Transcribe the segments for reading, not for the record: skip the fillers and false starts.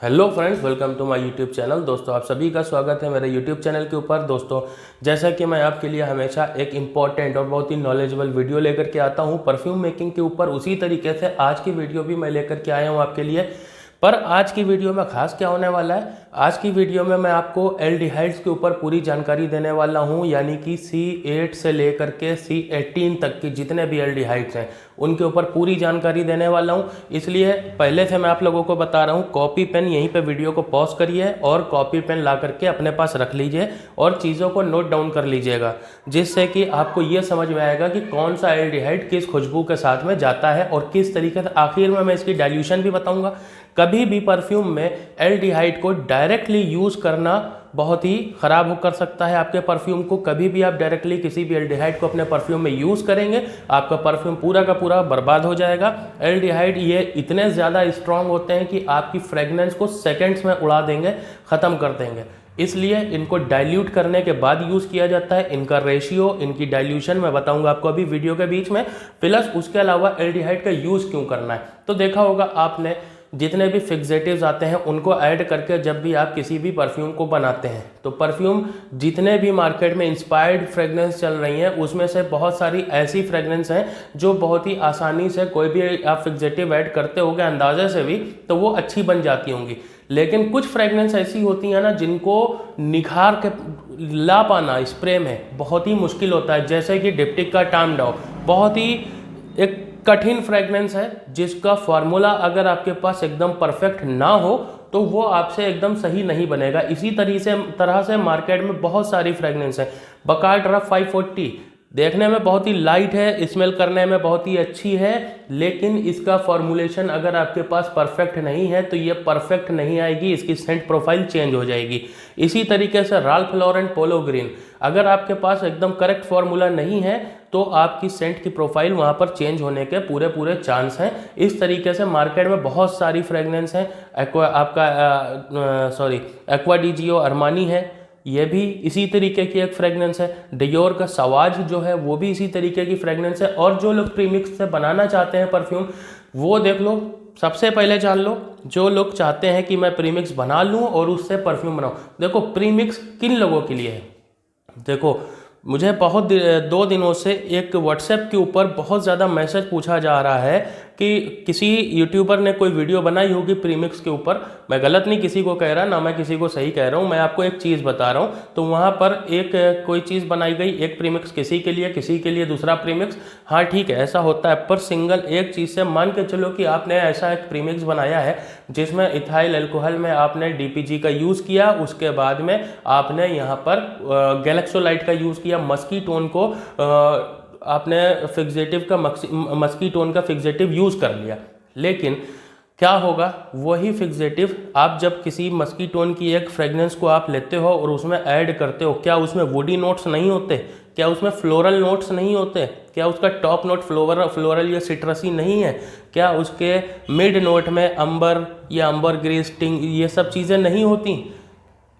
Hello friends, welcome to my YouTube channel. दोस्तों, आप सभी का स्वागत है मेरे यूट्यूब चैनल के ऊपर। दोस्तों, जैसा कि मैं आपके लिए हमेशा एक इम्पॉर्टेंट और बहुत ही नॉलेजेबल वीडियो लेकर के आता हूं परफ्यूम मेकिंग के ऊपर, उसी तरीके से आज की वीडियो भी मैं लेकर के आया हूं आपके लिए। पर आज की वीडियो में खास क्या होने वाला है, आज की वीडियो में मैं आपको एल्डिहाइड्स के ऊपर पूरी जानकारी देने वाला हूं, यानी कि C8 से लेकर के C18 तक की जितने भी एल्डिहाइड्स हैं उनके ऊपर पूरी जानकारी देने वाला हूं। इसलिए पहले से मैं आप लोगों को बता रहा हूं, कॉपी पेन यहीं पे वीडियो को पॉज करिए और कॉपी पेन ला करके अपने पास रख लीजिए और चीज़ों को नोट डाउन कर लीजिएगा, जिससे कि आपको ये समझ में आएगा कि कौन सा एल्डिहाइड किस खुशबू के साथ में जाता है और किस तरीके से। आखिर में मैं इसकी डाइल्यूशन भी बताऊंगा। कभी भी परफ्यूम में एल्डिहाइड को डायरेक्टली यूज़ करना बहुत ही ख़राब हो कर सकता है आपके परफ्यूम को। कभी भी आप डायरेक्टली किसी भी एल्डिहाइड को अपने परफ्यूम में यूज़ करेंगे, आपका परफ्यूम पूरा का पूरा बर्बाद हो जाएगा। एल्डिहाइड ये इतने ज़्यादा स्ट्रांग होते हैं कि आपकी फ्रेगनेंस को सेकेंड्स में उड़ा देंगे, ख़त्म कर देंगे। इसलिए इनको डाइल्यूट करने के बाद यूज़ किया जाता है। इनका रेशियो, इनकी डाइल्यूशन मैं बताऊंगा आपको अभी वीडियो के बीच में। प्लस उसके अलावा एल्डिहाइड का यूज़ क्यों करना है, तो देखा होगा आपने जितने भी फिक्सेटिव्स आते हैं उनको ऐड करके जब भी आप किसी भी परफ्यूम को बनाते हैं, तो परफ्यूम जितने भी मार्केट में इंस्पायर्ड फ्रेगनेंस चल रही हैं उसमें से बहुत सारी ऐसी फ्रेगनेंस हैं जो बहुत ही आसानी से कोई भी आप फिक्सेटिव ऐड करते होगे अंदाजे से भी तो वो अच्छी बन जाती होंगी। लेकिन कुछ फ्रेगनेंस ऐसी होती हैं ना जिनको निखार के ला पाना स्प्रे में बहुत ही मुश्किल होता है, जैसे कि डिप्टिक का टाम डाउ बहुत ही एक कठिन फ्रेगनेंस है, जिसका फार्मूला अगर आपके पास एकदम परफेक्ट ना हो तो वो आपसे एकदम सही नहीं बनेगा। इसी तरह से मार्केट में बहुत सारी फ्रेगनेंस है। बकार्ड रफ 540 देखने में बहुत ही लाइट है, स्मेल करने में बहुत ही अच्छी है, लेकिन इसका फॉर्मूलेशन अगर आपके पास परफेक्ट नहीं है तो ये परफेक्ट नहीं आएगी, इसकी सेंट प्रोफाइल चेंज हो जाएगी। इसी तरीके से राल्फ लॉरेन पोलो ग्रीन, अगर आपके पास एकदम करेक्ट फार्मूला नहीं है तो आपकी सेंट की प्रोफाइल वहाँ पर चेंज होने के पूरे चांस हैं। इस तरीके से मार्केट में बहुत सारी फ्रेगनेंस हैं। एक्वा डी जियो अरमानी है, ये भी इसी तरीके की एक फ्रेगनेंस है। डियोर का सवाज जो है वो भी इसी तरीके की फ्रेगनेंस है। और जो लोग प्रीमिक्स से बनाना चाहते हैं परफ्यूम, वो देख लो, सबसे पहले जान लो, जो लोग चाहते हैं कि मैं प्रीमिक्स बना लूँ और उससे परफ्यूम बनाऊँ, देखो प्रीमिक्स किन लोगों के लिए है। देखो, मुझे बहुत 2 दिनों से एक व्हाट्सएप के ऊपर बहुत ज़्यादा मैसेज पूछा जा रहा है कि किसी यूट्यूबर ने कोई वीडियो बनाई होगी प्रीमिक्स के ऊपर। मैं गलत नहीं किसी को कह रहा, ना मैं किसी को सही कह रहा हूँ, मैं आपको एक चीज़ बता रहा हूँ। तो वहाँ पर एक कोई चीज़ बनाई गई, एक प्रीमिक्स किसी के लिए दूसरा प्रीमिक्स। हाँ ठीक है, ऐसा होता है, पर सिंगल एक चीज़ से मान के चलो कि आपने ऐसा एक प्रीमिक्स बनाया है जिसमें इथाइल अल्कोहल में आपने DPG का यूज़ किया, उसके बाद में आपने यहाँ पर गैलेक्सोलाइट का यूज़ किया, मस्कीटोन को आपने फिक्सेटिव का मस्कीटोन का फिक्सेटिव यूज़ कर लिया। लेकिन क्या होगा, वही फिक्सेटिव आप जब किसी मस्कीटोन की एक फ्रेगनेंस को आप लेते हो और उसमें ऐड करते हो, क्या उसमें वुडी नोट्स नहीं होते? क्या उसमें फ्लोरल नोट्स नहीं होते? क्या उसका टॉप नोट फ्लोरल या सिट्रसी नहीं है? क्या उसके मिड नोट में अंबर या अंबर ग्रीस टिंग ये सब चीज़ें नहीं होती?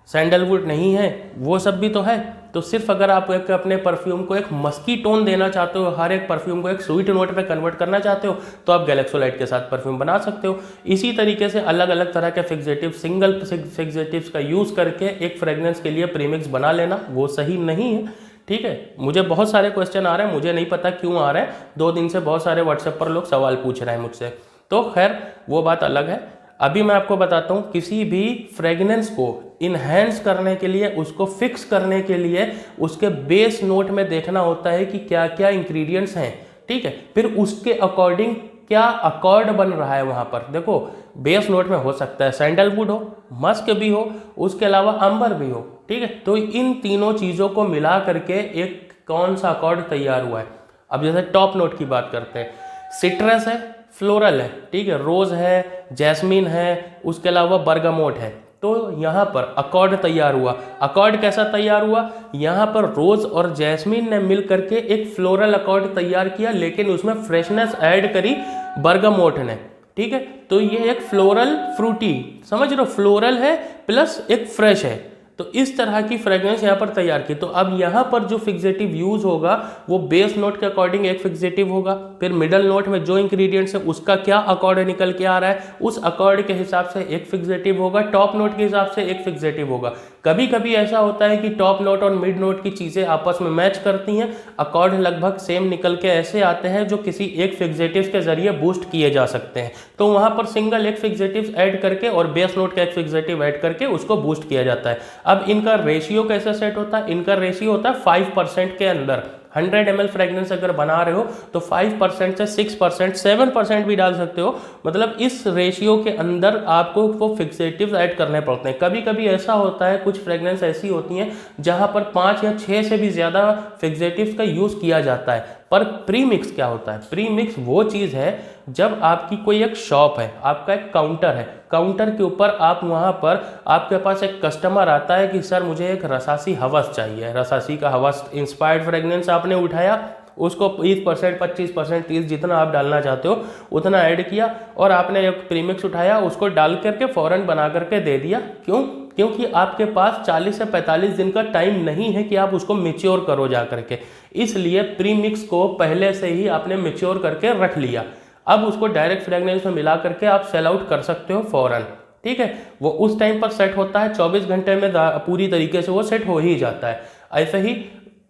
सैंडलवुड नहीं है? वो सब भी तो है। तो सिर्फ अगर आप एक अपने परफ्यूम को एक मस्की टोन देना चाहते हो, हर एक परफ्यूम को एक स्वीट नोट पे कन्वर्ट करना चाहते हो, तो आप गैलेक्सोलाइट के साथ परफ्यूम बना सकते हो। इसी तरीके से अलग अलग तरह के फिक्सेटिव, सिंगल फिक्सेटिव्स का यूज़ करके एक फ्रेगनेंस के लिए प्रीमिक्स बना लेना वो सही नहीं है। ठीक है, मुझे बहुत सारे क्वेश्चन आ रहे हैं, मुझे नहीं पता क्यों आ रहे हैं। 2 दिन से बहुत सारे व्हाट्सएप पर लोग सवाल पूछ रहे हैं मुझसे, तो खैर वो बात अलग है। अभी मैं आपको बताता हूँ, किसी भी फ्रेगनेंस को इन्हेंस करने के लिए, उसको फिक्स करने के लिए उसके बेस नोट में देखना होता है कि क्या क्या इंग्रेडिएंट्स हैं। ठीक है, फिर उसके अकॉर्डिंग क्या अकॉर्ड बन रहा है वहाँ पर। देखो, बेस नोट में हो सकता है सैंडलवुड हो, मस्क भी हो, उसके अलावा अंबर भी हो। ठीक है, तो इन तीनों चीज़ों को मिला करके एक कौन सा अकॉर्ड तैयार हुआ है। अब जैसे टॉप नोट की बात करते हैं, सिट्रस है, फ्लोरल है, ठीक है, रोज़ है, जैस्मिन है, उसके अलावा बर्गामोट है। तो यहाँ पर अकॉर्ड तैयार हुआ। अकॉर्ड कैसा तैयार हुआ, यहाँ पर रोज़ और जैस्मिन ने मिल करके एक फ्लोरल अकॉर्ड तैयार किया, लेकिन उसमें फ्रेशनेस ऐड करी बर्गामोट ने। ठीक है, तो ये एक फ्लोरल फ्रूटी, समझ लो, फ्लोरल है प्लस एक फ्रेश है, तो इस तरह की फ्रेग्रेंस यहाँ पर तैयार की। तो अब यहाँ पर जो फिक्सेटिव यूज होगा वो बेस नोट के अकॉर्डिंग एक फिक्सेटिव होगा, फिर मिडल नोट में जो इंग्रेडिएंट्स है उसका क्या अकॉर्ड निकल के आ रहा है उस अकॉर्ड के हिसाब से एक फिक्सेटिव होगा, टॉप नोट के हिसाब से एक फिक्सेटिव होगा। कभी कभी ऐसा होता है कि टॉप नोट और मिड नोट की चीज़ें आपस में मैच करती हैं, अकॉर्ड लगभग सेम निकल के ऐसे आते हैं जो किसी एक फिक्सेटिव के जरिए बूस्ट किए जा सकते हैं। तो वहाँ पर सिंगल एक फिक्सेटिव ऐड करके और बेस नोट का एक फिक्सेटिव ऐड करके उसको बूस्ट किया जाता है। अब इनका रेशियो कैसे सेट होता है? इनका रेशियो होता है 5% के अंदर। 100 ml फ्रेग्रेंस अगर बना रहे हो तो 5% से 6%, 7% भी डाल सकते हो। मतलब इस रेशियो के अंदर आपको वो फिक्सेटिव्स ऐड करने पड़ते हैं। कभी कभी ऐसा होता है कुछ फ्रेग्रेंस ऐसी होती हैं जहां पर 5 या 6 से भी ज़्यादा फिक्सेटिव्स का यूज़ किया जाता है। पर प्री मिक्स क्या होता है? प्री मिक्स वो चीज़ है जब आपकी कोई एक शॉप है, आपका एक काउंटर है, काउंटर के ऊपर आप वहाँ पर आपके पास एक कस्टमर आता है कि सर मुझे एक रसासी हवस चाहिए, रसासी का हवस इंस्पायर्ड फ्रेग्रेंस आपने उठाया, उसको 20%, 25%, 30 जितना आप डालना चाहते हो उतना ऐड किया और आपने एक प्रीमिक्स उठाया उसको डाल करके फ़ौरन बना करके दे दिया। क्यों? क्योंकि आपके पास 40 से 45 दिन का टाइम नहीं है कि आप उसको मैच्योर करो जा करके, इसलिए प्रीमिक्स को पहले से ही आपने मैच्योर करके रख लिया। अब उसको डायरेक्ट फ्रेग्रेंस में मिला करके आप सेल आउट कर सकते हो फ़ौरन। ठीक है, वो उस टाइम पर सेट होता है, 24 घंटे में पूरी तरीके से वो सेट हो ही जाता है। ऐसे ही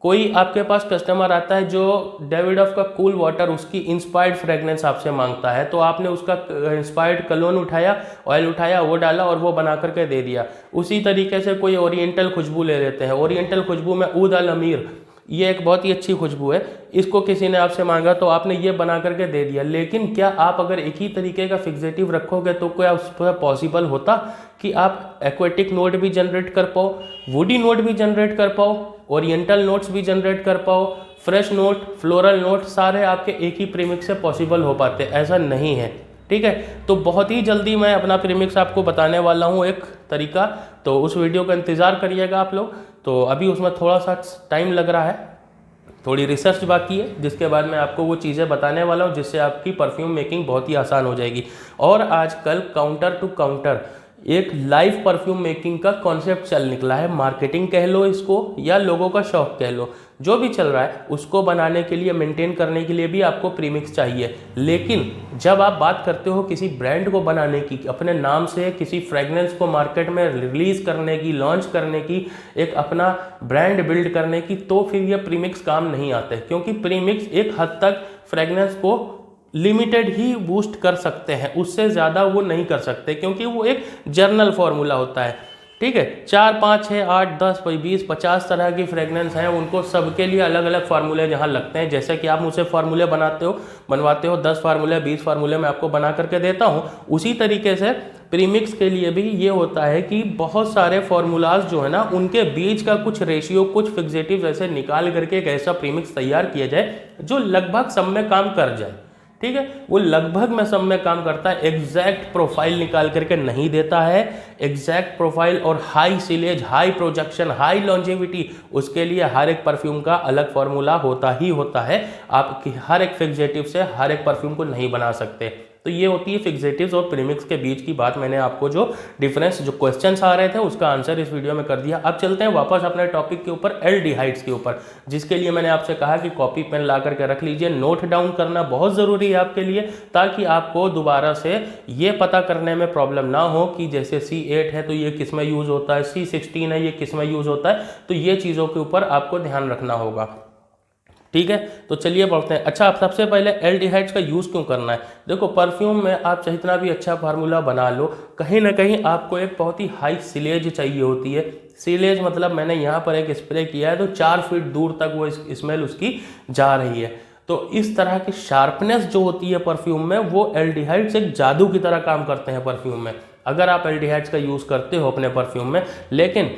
कोई आपके पास कस्टमर आता है जो डेविडॉफ का कूल वाटर उसकी इंस्पायर्ड फ्रेग्रेंस आपसे मांगता है, तो आपने उसका इंस्पायर्ड कलोन उठाया, ऑयल उठाया, वो डाला और वो बना करके दे दिया। उसी तरीके से कोई ओरिएंटल खुशबू ले लेते हैं, ओरिएंटल खुशबू में ऊद अल अमीर, ये एक बहुत ही अच्छी खुशबू है, इसको किसी ने आपसे मांगा तो आपने ये बना करके दे दिया। लेकिन क्या आप अगर एक ही तरीके का फिक्सेटिव रखोगे तो क्या उस पर पॉसिबल होता कि आप एक्वेटिक नोट भी जनरेट कर पाओ, वुडी नोट भी जनरेट कर पाओ, ओरिएंटल नोट्स भी जनरेट कर पाओ, फ्रेश नोट, फ्लोरल नोट, सारे आपके एक ही प्रीमिक्स से पॉसिबल हो पाते? ऐसा नहीं है। ठीक है, तो बहुत ही जल्दी मैं अपना प्रीमिक्स आपको बताने वाला हूँ एक तरीका, तो उस वीडियो का इंतज़ार करिएगा आप लोग। तो अभी उसमें थोड़ा सा टाइम लग रहा है, थोड़ी रिसर्च बाकी है, जिसके बाद मैं आपको वो चीज़ें बताने वाला हूँ जिससे आपकी परफ्यूम मेकिंग बहुत ही आसान हो जाएगी। और आजकल काउंटर टू काउंटर एक लाइव परफ्यूम मेकिंग का कॉन्सेप्ट चल निकला है, मार्केटिंग कह लो इसको या लोगों का शौक कह लो, जो भी चल रहा है उसको बनाने के लिए, मेंटेन करने के लिए भी आपको प्रीमिक्स चाहिए। लेकिन जब आप बात करते हो किसी ब्रांड को बनाने की, अपने नाम से किसी फ्रेग्रेंस को मार्केट में रिलीज करने की, लॉन्च करने की, एक अपना ब्रांड बिल्ड करने की, तो फिर ये प्रीमिक्स काम नहीं आते, क्योंकि प्रीमिक्स एक हद तक फ्रेग्रेंस को लिमिटेड ही बूस्ट कर सकते हैं, उससे ज़्यादा वो नहीं कर सकते, क्योंकि वो एक जर्नल फार्मूला होता है। ठीक है, 4, 5, 6, 8, 10, 20, 50 तरह की फ्रेग्रेंस हैं, उनको सबके लिए अलग अलग फार्मूले जहाँ लगते हैं। जैसे कि आप मुझसे फार्मूले बनवाते हो 10 फार्मूले, 20 फार्मूले मैं आपको बना करके देता हूँ, उसी तरीके से प्रीमिक्स के लिए भी ये होता है कि बहुत सारे फार्मूलाज जो है ना, उनके बीच का कुछ रेशियो, कुछ फिक्सेटिव ऐसे निकाल करके एक ऐसा प्रीमिक्स तैयार किया जाए जो लगभग सब में काम कर जाए। ठीक है, वो लगभग में सब में काम करता है, एग्जैक्ट प्रोफाइल निकाल करके नहीं देता है। एग्जैक्ट प्रोफाइल और high sillage, high projection, high longevity, उसके लिए हर एक परफ्यूम का अलग फार्मूला होता ही होता है। आप हर एक फिक्सेटिव से हर एक परफ्यूम को नहीं बना सकते। तो ये होती है फिक्सेटिव्स और प्रीमिक्स के बीच की बात। मैंने आपको जो डिफरेंस, जो क्वेश्चंस आ रहे थे उसका आंसर इस वीडियो में कर दिया। अब चलते हैं वापस अपने टॉपिक के ऊपर, एल्डिहाइड्स के ऊपर, जिसके लिए मैंने आपसे कहा कि कॉपी पेन ला करके रख लीजिए। नोट डाउन करना बहुत ज़रूरी है आपके लिए, ताकि आपको दोबारा से ये पता करने में प्रॉब्लम ना हो कि जैसे C8 है तो ये किस में यूज़ होता है, C16 है ये किस में यूज़ होता है। तो ये चीज़ों के ऊपर आपको ध्यान रखना होगा। ठीक है, तो चलिए बढ़ते हैं। अच्छा, आप सबसे पहले एल्डिहाइड्स का यूज़ क्यों करना है? देखो, परफ्यूम में आप जितना भी अच्छा फार्मूला बना लो, कहीं ना कहीं आपको एक बहुत ही हाई सिलेज चाहिए होती है। सिलेज मतलब मैंने यहाँ पर एक स्प्रे किया है तो 4 फीट दूर तक वो स्मेल उसकी जा रही है। तो इस तरह की शार्पनेस जो होती है परफ्यूम में, वो एल्डिहाइड्स एक जादू की तरह काम करते हैं परफ्यूम में। अगर आप एल्डिहाइड्स का यूज़ करते हो अपने परफ्यूम में, लेकिन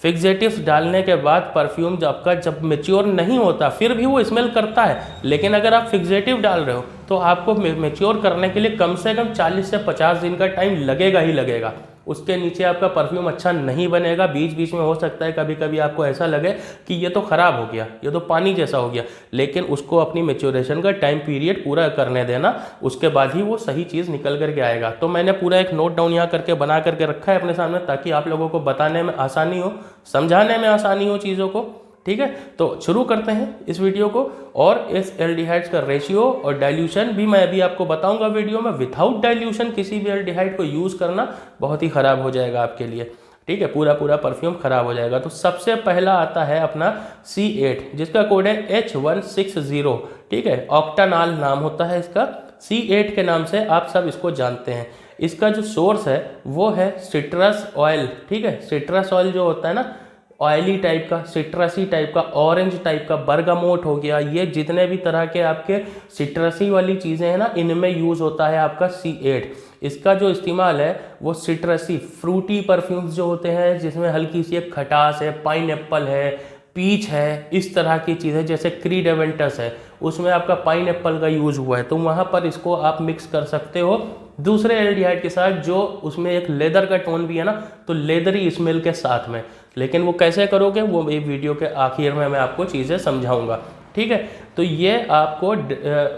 फिक्सेटिव्स डालने के बाद परफ्यूम आपका जब मेच्योर नहीं होता फिर भी वो स्मेल करता है। लेकिन अगर आप फिक्सेटिव डाल रहे हो तो आपको मेच्योर करने के लिए कम से कम 40 से 50 दिन का टाइम लगेगा ही लगेगा। उसके नीचे आपका परफ्यूम अच्छा नहीं बनेगा। बीच बीच में हो सकता है कभी कभी आपको ऐसा लगे कि ये तो ख़राब हो गया, ये तो पानी जैसा हो गया, लेकिन उसको अपनी मैच्योरेशन का टाइम पीरियड पूरा करने देना, उसके बाद ही वो सही चीज़ निकल करके आएगा। तो मैंने पूरा एक नोट डाउन यहाँ करके बना करके रखा है अपने सामने, ताकि आप लोगों को बताने में आसानी हो, समझाने में आसानी हो चीज़ों को। ठीक है, तो शुरू करते हैं इस वीडियो को। और इस एल्डिहाइड्स का रेशियो और डाइल्यूशन भी मैं अभी आपको बताऊंगा वीडियो में। विदाउट डाइल्यूशन किसी भी एल्डिहाइड को यूज़ करना बहुत ही ख़राब हो जाएगा आपके लिए। ठीक है, पूरा परफ्यूम ख़राब हो जाएगा। तो सबसे पहला आता है अपना C8, जिसका कोड है H160। ठीक है, ऑक्टानॉल नाम होता है इसका। C8 के नाम से आप सब इसको जानते हैं। इसका जो सोर्स है वो है सिट्रस ऑयल। ठीक है, सिट्रस ऑयल जो होता है ना, ऑयली टाइप का, सिट्रसी टाइप का, ऑरेंज टाइप का, बर्गामोट हो गया, ये जितने भी तरह के आपके सिट्रसी वाली चीज़ें हैं ना, इनमें यूज़ होता है आपका C8। इसका जो इस्तेमाल है वो सिट्रसी फ्रूटी परफ्यूम्स जो होते हैं, जिसमें हल्की सी एक खटास है, पाइनएप्पल है, पीच है, इस तरह की चीज़ें, जैसे क्रीड एवेंटस है उसमें आपका पाइनएप्पल का यूज़ हुआ है, तो वहाँ पर इसको आप मिक्स कर सकते हो दूसरे एल्डिहाइड के साथ, जो उसमें एक लेदर का टोन भी है ना, तो लेदरी स्मेल के साथ में। लेकिन वो कैसे करोगे वो एक वीडियो के आखिर में मैं आपको चीज़ें समझाऊंगा। ठीक है, तो ये आपको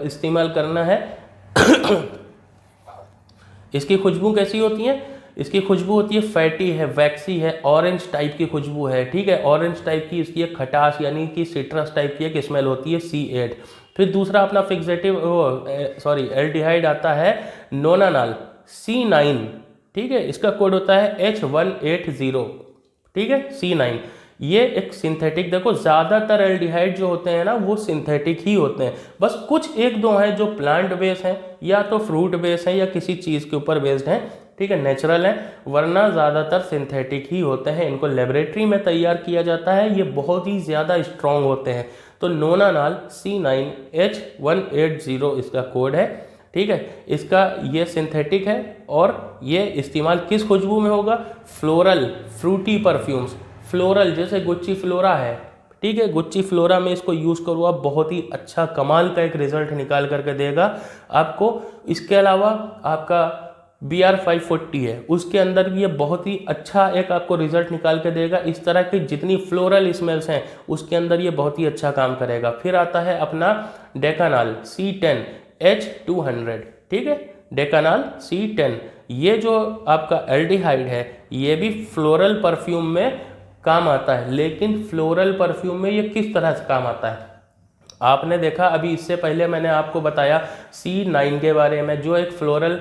इस्तेमाल करना है। इसकी खुशबू कैसी होती है? इसकी खुशबू होती है फैटी है, वैक्सी है, ऑरेंज टाइप की खुशबू है। ठीक है, ऑरेंज टाइप की इसकी एक खटास यानी कि सिट्रस टाइप की एक स्मेल होती है C8। फिर दूसरा अपना एल्डिहाइड आता है नोनानॉल C9। ठीक है, इसका कोड होता है H180। ठीक है, C9। ये एक सिंथेटिक, देखो ज़्यादातर एल्डिहाइड जो होते हैं ना वो सिंथेटिक ही होते हैं, बस कुछ एक दो हैं जो प्लांट बेस हैं या तो फ्रूट बेस हैं या किसी चीज़ के ऊपर बेस्ड हैं। ठीक है, नेचुरल है, वरना ज़्यादातर सिंथेटिक ही होते हैं। इनको लेबोरेटरी में तैयार किया जाता है, ये बहुत ही ज़्यादा स्ट्रॉन्ग होते हैं। तो नोनानॉल C9 H180 इसका कोड है। ठीक है, इसका ये सिंथेटिक है और ये इस्तेमाल किस खुशबू में होगा? फ्लोरल, फ्रूटी परफ्यूम्स, फ्लोरल, जैसे गुच्ची फ्लोरा है। ठीक है, गुच्ची फ्लोरा में इसको यूज़ करो आप, बहुत ही अच्छा कमाल का एक रिजल्ट निकाल करके देगा आपको। इसके अलावा आपका BR540 है, उसके अंदर भी ये बहुत ही अच्छा एक आपको रिजल्ट निकाल के देगा। इस तरह की जितनी फ्लोरल स्मेल्स हैं उसके अंदर ये बहुत ही अच्छा काम करेगा। फिर आता है अपना डेकानॉल C10 H200। ठीक है, डेकानॉल C10, ये जो आपका एल्डिहाइड है ये भी फ्लोरल परफ्यूम में काम आता है। लेकिन फ्लोरल परफ्यूम में ये किस तरह से काम आता है? आपने देखा अभी इससे पहले मैंने आपको बताया C9 के बारे में, जो एक फ्लोरल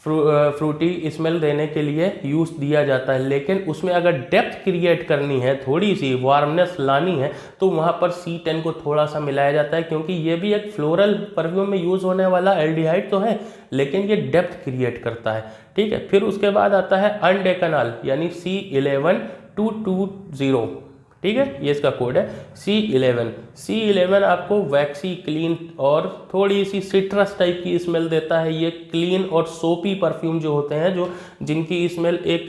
फ्रूटी स्मेल देने के लिए यूज़ दिया जाता है। लेकिन उसमें अगर डेप्थ क्रिएट करनी है, थोड़ी सी वार्मनेस लानी है, तो वहाँ पर C10 को थोड़ा सा मिलाया जाता है, क्योंकि ये भी एक फ्लोरल परफ्यूम में यूज़ होने वाला एल्डिहाइड तो है, लेकिन ये डेप्थ क्रिएट करता है। ठीक है, फिर उसके बाद आता है अनडेकानॉल यानी C11220। ठीक है, ये इसका कोड है C11 आपको वैक्सी, क्लीन और थोड़ी सी सिट्रस टाइप की स्मेल देता है। ये क्लीन और सोपी परफ्यूम जो होते हैं, जो जिनकी स्मेल एक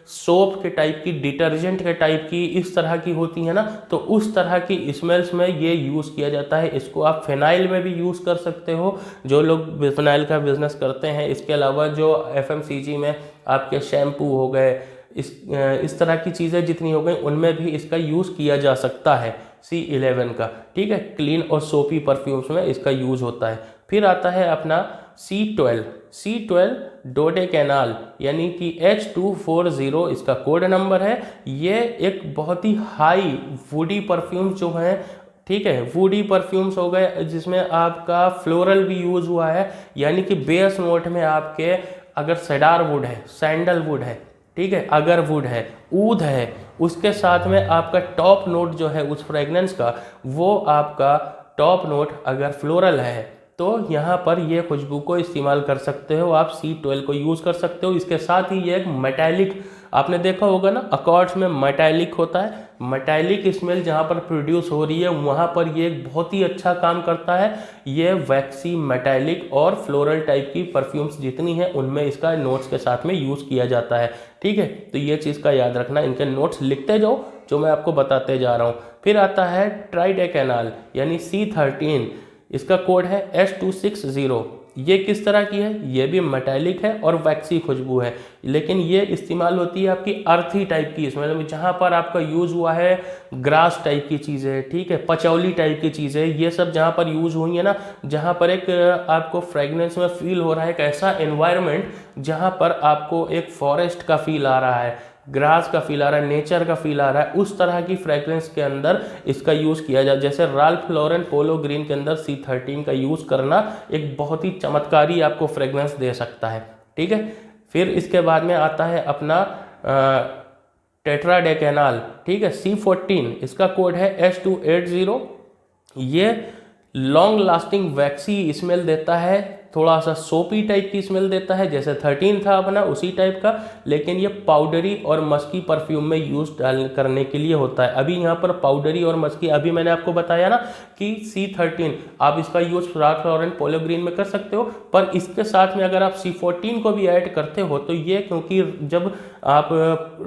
सोप के टाइप की, डिटर्जेंट के टाइप की, इस तरह की होती है ना, तो उस तरह की स्मेल्स में ये यूज़ किया जाता है। इसको आप फिनाइल में भी यूज़ कर सकते हो, जो लोग फिनाइल का बिजनेस करते हैं। इसके अलावा जो FMCG में आपके शैम्पू हो गए, इस तरह की चीज़ें जितनी हो गई, उनमें भी इसका यूज़ किया जा सकता है C11 का। ठीक है, क्लीन और सोपी परफ्यूम्स में इसका यूज़ होता है। फिर आता है अपना C12 डोडेकेनाल यानी कि H240 इसका कोड नंबर है। ये एक बहुत ही हाई वुडी परफ्यूम्स जो हैं, ठीक है, वुडी परफ्यूम्स हो गए, जिसमें आपका फ्लोरल भी यूज़ हुआ है, यानी कि बेस नोट में आपके अगर सेडार वुड है, सैंडलवुड है, ठीक है, अगरवुड है, ऊद है, उसके साथ में आपका टॉप नोट जो है उस फ्रेगनेंस का, वो आपका टॉप नोट अगर फ्लोरल है, तो यहाँ पर ये खुशबू को इस्तेमाल कर सकते हो आप। C12 को यूज़ कर सकते हो। इसके साथ ही ये एक मेटालिक, आपने देखा होगा ना अकॉर्ड्स में मेटालिक होता है, मेटालिक स्मेल जहाँ पर प्रोड्यूस हो रही है वहाँ पर ये बहुत ही अच्छा काम करता है। ये वैक्सी, मेटालिक और फ्लोरल टाइप की परफ्यूम्स जितनी हैं उनमें इसका नोट्स के साथ में यूज़ किया जाता है। ठीक है, तो ये चीज़ का याद रखना, इनके नोट्स लिखते जाओ जो मैं आपको बताते जा रहा हूँ। फिर आता है ट्राइडेकेनाल यानी C13, इसका कोड है H260। ये किस तरह की है, ये भी मेटालिक है और वैक्सी खुशबू है, लेकिन ये इस्तेमाल होती है आपकी अर्थी टाइप की इसमें, मतलब जहाँ पर आपका यूज़ हुआ है ग्रास टाइप की चीज़ें, ठीक है, पचौली टाइप की चीज़ें, ये सब जहाँ पर यूज़ हुई है ना, जहाँ पर एक आपको फ्रेगनेंस में फील हो रहा है एक ऐसा एनवायरनमेंट जहाँ पर आपको एक फॉरेस्ट का फील आ रहा है, ग्रास का फील आ रहा है, नेचर का फील आ रहा है, उस तरह की फ्रेग्रेंस के अंदर इसका यूज़ किया जाए। जैसे राल्फ लॉरेन पोलो ग्रीन के अंदर C13 का यूज़ करना एक बहुत ही चमत्कारी आपको फ्रेग्रेंस दे सकता है, ठीक है। फिर इसके बाद में आता है अपना टेट्राडेकेनाल, ठीक है, C14, इसका कोड है H280। ये लॉन्ग लास्टिंग वैक्सी स्मेल देता है, थोड़ा सा सोपी टाइप की स्मेल देता है, जैसे 13 था अपना उसी टाइप का, लेकिन ये पाउडरी और मस्की परफ्यूम में यूज करने के लिए होता है। अभी यहाँ पर पाउडरी और मस्की, अभी मैंने आपको बताया ना कि C13 आप इसका यूज राल्फ लॉरेन पोलो ग्रीन में कर सकते हो, पर इसके साथ में अगर आप C14 को भी ऐड करते हो तो ये, क्योंकि जब आप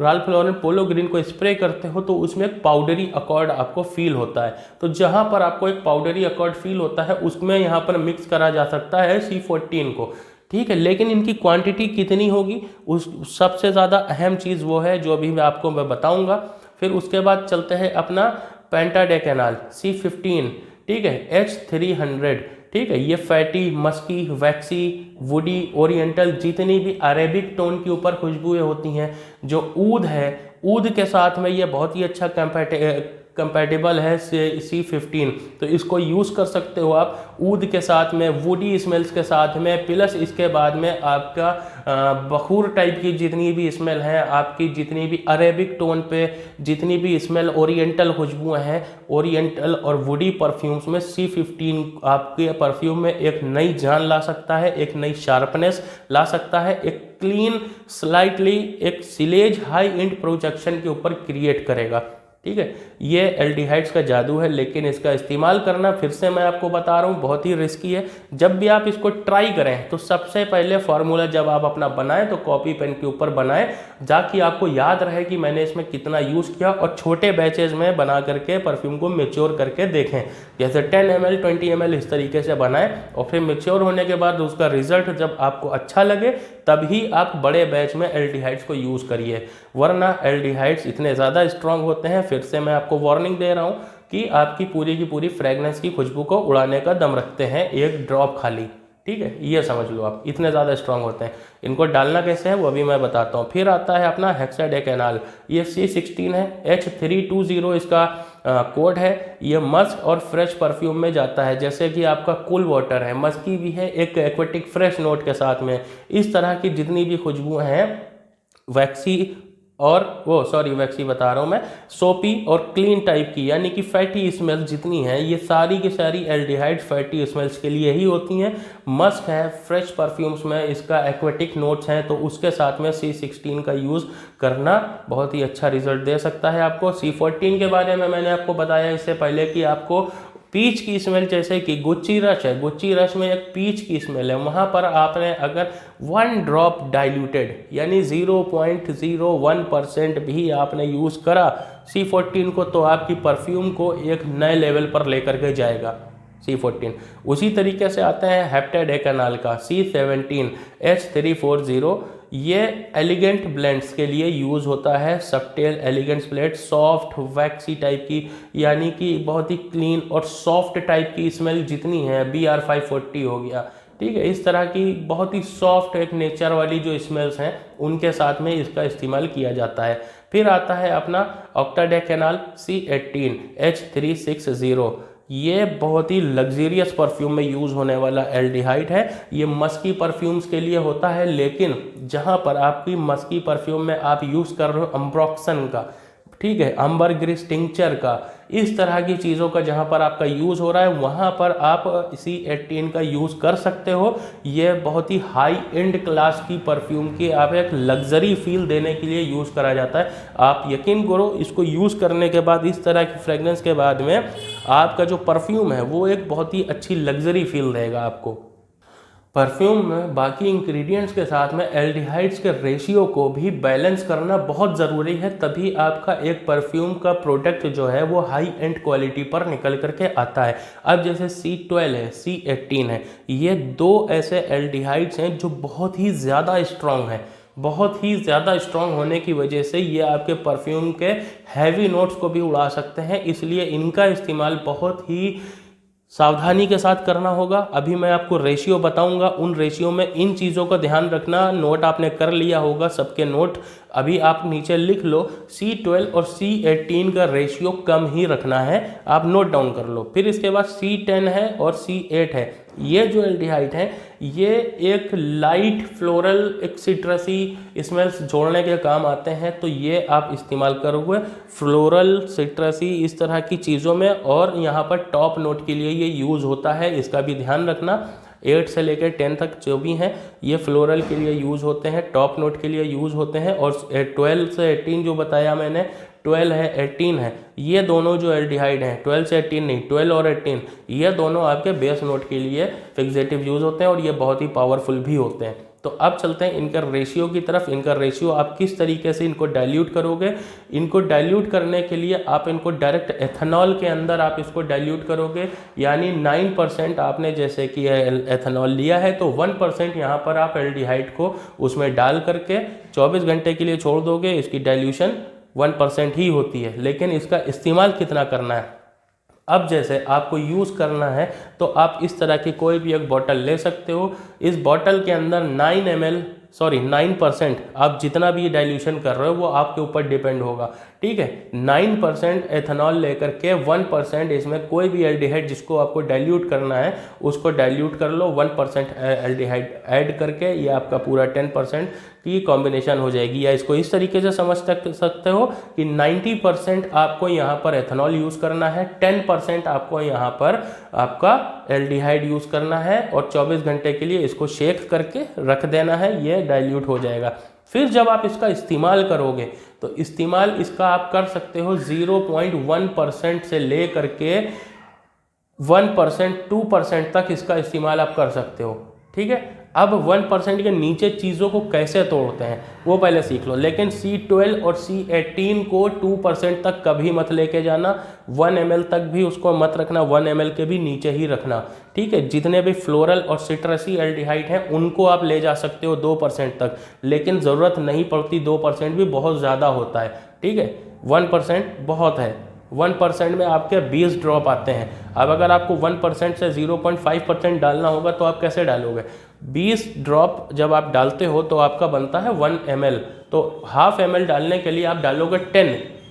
राल्फ लॉरेन पोलो ग्रीन को स्प्रे करते हो तो उसमें एक पाउडरी अकॉर्ड आपको फील होता है, तो जहाँ पर आपको एक पाउडरी अकॉर्ड फील होता है उसमें यहाँ पर मिक्स करा जा सकता है C14 को, ठीक है। लेकिन इनकी क्वांटिटी कितनी होगी, उस सबसे ज़्यादा अहम चीज़ वो है जो अभी आपको मैं बताऊंगा। फिर उसके बाद चलते हैं अपना पेंटाडेकेनाल C15, ठीक है, H300, ठीक है। ये फैटी, मस्की, वैक्सी, वुडी, ओरिएंटल, जितनी भी अरेबिक टोन के ऊपर खुशबुएं होती हैं, जो ऊद है, ऊद के साथ में ये बहुत ही अच्छा कंपैटिबल है C15, तो इसको यूज़ कर सकते हो आप ऊद के साथ में, वुडी स्मेल्स के साथ में, प्लस इसके बाद में आपका बखूर टाइप की जितनी भी स्मेल है, आपकी जितनी भी अरेबिक टोन पे जितनी भी स्मेल, ओरिएंटल खुशबुएं हैं, ओरिएंटल और वुडी परफ्यूम्स में C15 आपके परफ्यूम में एक नई जान ला सकता है, एक नई शार्पनेस ला सकता है, एक क्लीन स्लाइटली एक सिलेज हाई इंड प्रोजेक्शन के ऊपर क्रिएट करेगा, ठीक है। ये एल्डिहाइड्स का जादू है, लेकिन इसका इस्तेमाल करना फिर से मैं आपको बता रहा हूँ बहुत ही रिस्की है। जब भी आप इसको ट्राई करें तो सबसे पहले फार्मूला जब आप अपना बनाएं तो कॉपी पेन के ऊपर बनाएं, जाकि आपको याद रहे कि मैंने इसमें कितना यूज़ किया, और छोटे बैचेज में बना करके परफ्यूम को मेच्योर करके देखें, जैसे 10 ml 20 ml इस तरीके से बनाएं, और फिर मेच्योर होने के बाद उसका रिजल्ट जब आपको अच्छा लगे तभी आप बड़े बैच में एल्डिहाइड्स को यूज़ करिए, वरना एल्डिहाइड्स इतने ज़्यादा स्ट्रांग होते हैं, फिर से मैं आपको वार्निंग दे रहा हूँ कि आपकी पूरी की पूरी फ्रेगनेंस की खुशबू को उड़ाने का दम रखते हैं एक ड्रॉप खाली, ठीक है, ये समझ लो आप, इतने ज़्यादा स्ट्रांग होते हैं। इनको डालना कैसे है वो अभी मैं बताता हूँ। फिर आता है अपना हेक्साडेकेनाल, ये C16 है, H320 इसका कोड है। ये मस्क और फ्रेश परफ्यूम में जाता है, जैसे कि आपका कूल वाटर है, मस्की भी है, एक एक्वेटिक फ्रेश नोट के साथ में। इस तरह की जितनी भी खुशबुएं हैं वैक्सी और वैक्सी बता रहा हूँ मैं, सोपी और क्लीन टाइप की, यानी कि फैटी स्मेल्स जितनी हैं, ये सारी की सारी एल्डिहाइड फैटी स्मेल्स के लिए ही होती हैं। मस्क है, फ्रेश परफ्यूम्स में इसका एक्वेटिक नोट्स हैं, तो उसके साथ में C16 का यूज़ करना बहुत ही अच्छा रिजल्ट दे सकता है आपको। C14 के बारे में मैंने आपको बताया इससे पहले कि आपको पीच की स्मेल, जैसे कि गुच्ची रश है, गुच्ची रश में एक पीच की स्मेल है, वहाँ पर आपने अगर 1 ड्रॉप डाइल्यूटेड यानी 0.01% भी आपने यूज़ करा C14 को, तो आपकी परफ्यूम को एक नए लेवल पर लेकर के जाएगा C14। उसी तरीके से आता है हेप्टाडेकेनाल का C17 H340, ये एलिगेंट ब्लेंड्स के लिए यूज़ होता है, सबटेल एलिगेंट ब्लेंड, सॉफ्ट वैक्सी टाइप की, यानी कि बहुत ही क्लीन और सॉफ्ट टाइप की स्मेल जितनी है, BR540 हो गया, ठीक है, इस तरह की बहुत ही सॉफ्ट एक नेचर वाली जो स्मेल्स हैं उनके साथ में इसका इस्तेमाल किया जाता है। फिर आता है अपना ऑक्टाडेकेनाल C18 H360, ये बहुत ही लग्जरियस परफ्यूम में यूज़ होने वाला एल्डिहाइड है। ये मस्की परफ्यूम्स के लिए होता है, लेकिन जहाँ पर आपकी मस्की परफ्यूम में आप यूज़ कर रहे हो अम्ब्रोक्सन का, ठीक है, अम्बरग्रिस टिंचर का, इस तरह की चीज़ों का जहाँ पर आपका यूज़ हो रहा है वहाँ पर आप C18 का यूज़ कर सकते हो। ये बहुत ही हाई एंड क्लास की परफ्यूम की आप एक लग्जरी फील देने के लिए यूज़ करा जाता है। आप यकीन करो, इसको यूज़ करने के बाद, इस तरह की फ्रेगनेंस के बाद में आपका जो परफ्यूम है वो एक बहुत ही अच्छी लग्जरी फील देगा आपको। परफ्यूम में बाकी इंग्रेडिएंट्स के साथ में एल्डिहाइड्स के रेशियो को भी बैलेंस करना बहुत ज़रूरी है, तभी आपका एक परफ्यूम का प्रोडक्ट जो है वो हाई एंड क्वालिटी पर निकल करके आता है। अब जैसे C12 है, C18 है, ये दो ऐसे एल्डिहाइड्स हैं जो बहुत ही ज़्यादा स्ट्रॉन्ग हैं। बहुत ही ज़्यादा स्ट्रॉन्ग होने की वजह से ये आपके परफ्यूम के हैवी नोट्स को भी उड़ा सकते हैं, इसलिए इनका इस्तेमाल बहुत ही सावधानी के साथ करना होगा। अभी मैं आपको रेशियो बताऊंगा, उन रेशियो में इन चीज़ों का ध्यान रखना। नोट आपने कर लिया होगा सबके नोट, अभी आप नीचे लिख लो। C12 और C18 का रेशियो कम ही रखना है, आप नोट डाउन कर लो। फिर इसके बाद C10 है और C8 है। ये जो एल्डिहाइड है ये एक लाइट फ्लोरल एक सिट्रसी स्मेल्स जोड़ने के काम आते हैं, तो ये आप इस्तेमाल करोगे फ्लोरल सिट्रसी इस तरह की चीज़ों में, और यहाँ पर टॉप नोट के लिए ये यूज़ होता है, इसका भी ध्यान रखना। 8 से लेकर 10 तक जो भी हैं ये फ्लोरल के लिए यूज़ होते हैं, टॉप नोट के लिए यूज़ होते हैं। और 12 से 18 जो बताया मैंने, 12 है 18 है, ये दोनों जो एल्डिहाइड हैं, 12 से 18 नहीं, 12 और 18, ये दोनों आपके बेस नोट के लिए फिक्सेटिव यूज़ होते हैं और ये बहुत ही पावरफुल भी होते हैं। तो अब चलते हैं इनका रेशियो की तरफ। इनका रेशियो आप किस तरीके से इनको डाइल्यूट करोगे। इनको डाइल्यूट करने के लिए आप इनको डायरेक्ट एथेनॉल के अंदर आप इसको डाइल्यूट करोगे, यानी 9% आपने जैसे कि एथेनॉल लिया है तो 1% यहाँ पर आप एल्डिहाइड को उसमें डाल करके 24 घंटे के लिए छोड़ दोगे। इसकी डाइल्यूशन 1% ही होती है, लेकिन इसका इस्तेमाल कितना करना है। अब जैसे आपको यूज़ करना है तो आप इस तरह की कोई भी एक बॉटल ले सकते हो। इस बॉटल के अंदर 9% आप जितना भी डाइल्यूशन कर रहे हो वो आपके ऊपर डिपेंड होगा, ठीक है। 9% एथेनॉल लेकर के 1% इसमें कोई भी एल्डिहाइड जिसको आपको डाइल्यूट करना है उसको डाइल्यूट कर लो। 1% एल्डिहाइड ऐड करके ये आपका पूरा 10% की कॉम्बिनेशन हो जाएगी। या इसको इस तरीके से समझ सकते हो कि 90% आपको यहाँ पर एथेनॉल यूज़ करना है, 10% आपको यहाँ पर आपका एल्डिहाइड यूज़ करना है और 24 घंटे के लिए इसको शेक करके रख देना है, ये डाइल्यूट हो जाएगा। फिर जब आप इसका इस्तेमाल करोगे तो इस्तेमाल इसका आप कर सकते हो 0.1% से ले करके 1%, 2% तक इसका इस्तेमाल आप कर सकते हो, ठीक है। अब 1% के नीचे चीज़ों को कैसे तोड़ते हैं वो पहले सीख लो। लेकिन C12 और C18 को 2% तक कभी मत लेके जाना, 1 ml तक भी उसको मत रखना, 1 ml के भी नीचे ही रखना, ठीक है। जितने भी फ्लोरल और सिट्रसी एल्डिहाइड हैं उनको आप ले जा सकते हो 2% तक, लेकिन ज़रूरत नहीं पड़ती, 2% भी बहुत ज़्यादा होता है, ठीक है। 1% बहुत है, 1% में आपके 20 ड्रॉप आते हैं। अब अगर आपको 1% से 0.5% डालना होगा तो आप कैसे डालोगे। 20 ड्रॉप जब आप डालते हो तो आपका बनता है 1 ml, तो ½ ml डालने के लिए आप डालोगे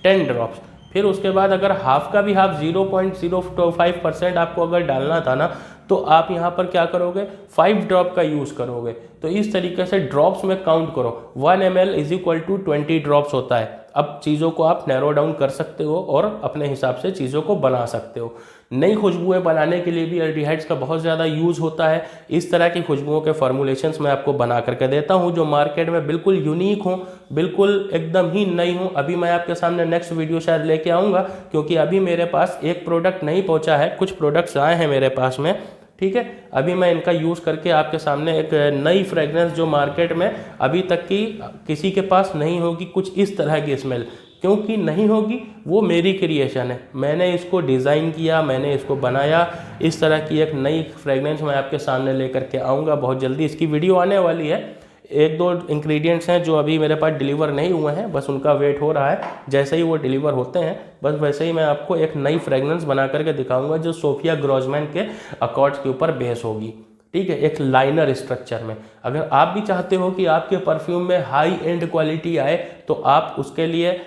10 ड्रॉप्स। फिर उसके बाद अगर हाफ का भी हाफ 0.05% आपको अगर डालना था ना तो आप यहाँ पर क्या करोगे, 5 ड्रॉप का यूज़ करोगे। तो इस तरीके से ड्रॉप्स में काउंट करो, 1 ml = 20 ड्रॉप्स होता है। अब चीज़ों को आप नैरो डाउन कर सकते हो और अपने हिसाब से चीज़ों को बना सकते हो। नई खुशबुएं बनाने के लिए भी एल्डिहाइड्स का बहुत ज़्यादा यूज़ होता है। इस तरह की खुशबुओं के फॉर्मुलेशंस मैं आपको बना करके देता हूं जो मार्केट में बिल्कुल यूनिक हो, बिल्कुल एकदम ही नई हो। अभी मैं आपके सामने नेक्स्ट वीडियो शायद लेके आऊँगा, क्योंकि अभी मेरे पास एक प्रोडक्ट नहीं पहुँचा है, कुछ प्रोडक्ट्स आए हैं मेरे पास में, ठीक है। अभी मैं इनका यूज़ करके आपके सामने एक नई फ्रेगरेंस जो मार्केट में अभी तक की किसी के पास नहीं होगी, कुछ इस तरह की स्मेल, क्योंकि नहीं होगी वो मेरी क्रिएशन है, मैंने इसको डिज़ाइन किया, मैंने इसको बनाया। इस तरह की एक नई फ्रेगरेंस मैं आपके सामने लेकर के आऊँगा बहुत जल्दी, इसकी वीडियो आने वाली है। 1-2 इंग्रेडिएंट्स हैं जो अभी मेरे पास डिलीवर नहीं हुए हैं, बस उनका वेट हो रहा है। जैसे ही वो डिलीवर होते हैं बस वैसे ही मैं आपको एक नई फ्रेगरेंस बना करके दिखाऊंगा जो सोफिया ग्रॉसमैन के अकॉर्ड्स के ऊपर बेस होगी, ठीक है, एक लाइनर स्ट्रक्चर में। अगर आप भी चाहते हो कि आपके परफ्यूम में हाई एंड क्वालिटी आए तो आप उसके लिए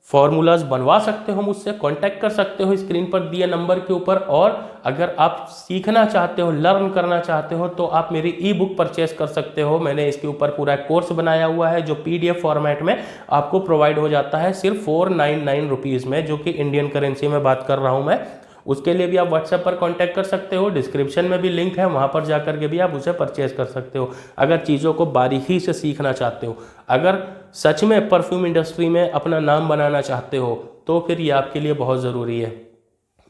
फॉर्मूलाज बनवा सकते हो, मुझसे कांटेक्ट कर सकते हो स्क्रीन पर दिए नंबर के ऊपर। और अगर आप सीखना चाहते हो, लर्न करना चाहते हो, तो आप मेरी ई बुक परचेस कर सकते हो। मैंने इसके ऊपर पूरा कोर्स बनाया हुआ है जो PDF फॉर्मेट में आपको प्रोवाइड हो जाता है सिर्फ 499 रुपीज़ में, जो कि इंडियन करेंसी में बात कर रहा हूँ मैं। उसके लिए भी आप व्हाट्सएप पर कांटेक्ट कर सकते हो, डिस्क्रिप्शन में भी लिंक है, वहाँ पर जाकर के भी आप उसे परचेज कर सकते हो अगर चीज़ों को बारीकी से सीखना चाहते हो। अगर सच में परफ्यूम इंडस्ट्री में अपना नाम बनाना चाहते हो तो फिर ये आपके लिए बहुत ज़रूरी है।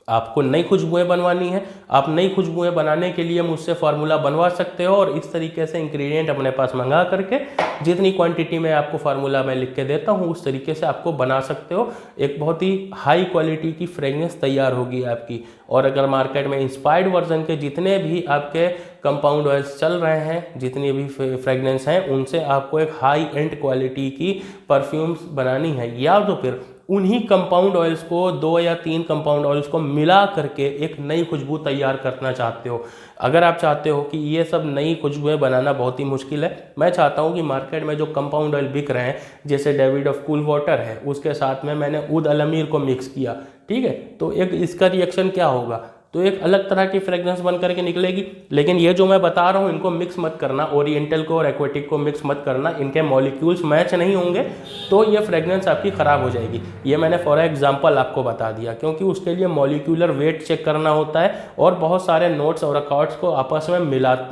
आपको नई खुशबुएं बनवानी है, आप नई खुशबुएं बनाने के लिए मुझसे फार्मूला बनवा सकते हो और इस तरीके से इंग्रेडिएंट अपने पास मंगा करके जितनी क्वांटिटी में आपको फार्मूला मैं लिख के देता हूँ उस तरीके से आपको बना सकते हो। एक बहुत ही हाई क्वालिटी की फ्रेगनेंस तैयार होगी आपकी। और अगर मार्केट में इंस्पायर्ड वर्जन के जितने भी आपके कंपाउंड ऑयल्स चल रहे हैं, जितनी भी फ्रेगनेंस हैं, उनसे आपको एक हाई एंड क्वालिटी की परफ्यूम्स बनानी है, या तो फिर उन्हीं कंपाउंड ऑयल्स को 2 या 3 कंपाउंड ऑयल्स को मिला करके एक नई खुशबू तैयार करना चाहते हो। अगर आप चाहते हो कि ये सब नई खुशबुएं बनाना बहुत ही मुश्किल है, मैं चाहता हूँ कि मार्केट में जो कंपाउंड ऑयल बिक रहे हैं जैसे डेविड ऑफ कूल वाटर है, उसके साथ में मैंने ऊद अलमीर को मिक्स किया, ठीक है, तो एक इसका रिएक्शन क्या होगा, तो एक अलग तरह की फ्रेग्रेंस बन करके निकलेगी। लेकिन ये जो मैं बता रहा हूँ इनको मिक्स मत करना, ओरिएंटल को और एक्वेटिक को मिक्स मत करना, इनके मॉलिक्यूल्स मैच नहीं होंगे तो ये फ्रेग्रेंस आपकी ख़राब हो जाएगी। ये मैंने फॉर एग्जांपल आपको बता दिया, क्योंकि उसके लिए मॉलिक्यूलर वेट चेक करना होता है और बहुत सारे नोट्स और अकॉर्ड्स को आपस में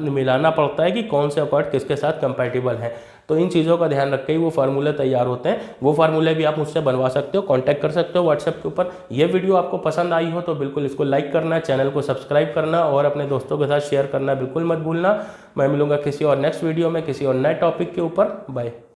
मिलाना पड़ता है कि कौन से अकॉर्ड किसके साथ कंपैटिबल हैं। तो इन चीज़ों का ध्यान रख के ही वो फार्मूले तैयार होते हैं। वो फार्मूले भी आप मुझसे बनवा सकते हो, कांटेक्ट कर सकते हो व्हाट्सएप के ऊपर। ये वीडियो आपको पसंद आई हो तो बिल्कुल इसको लाइक करना, चैनल को सब्सक्राइब करना और अपने दोस्तों के साथ शेयर करना बिल्कुल मत भूलना। मैं मिलूंगा किसी और नेक्स्ट वीडियो में किसी और नए टॉपिक के ऊपर। बाय।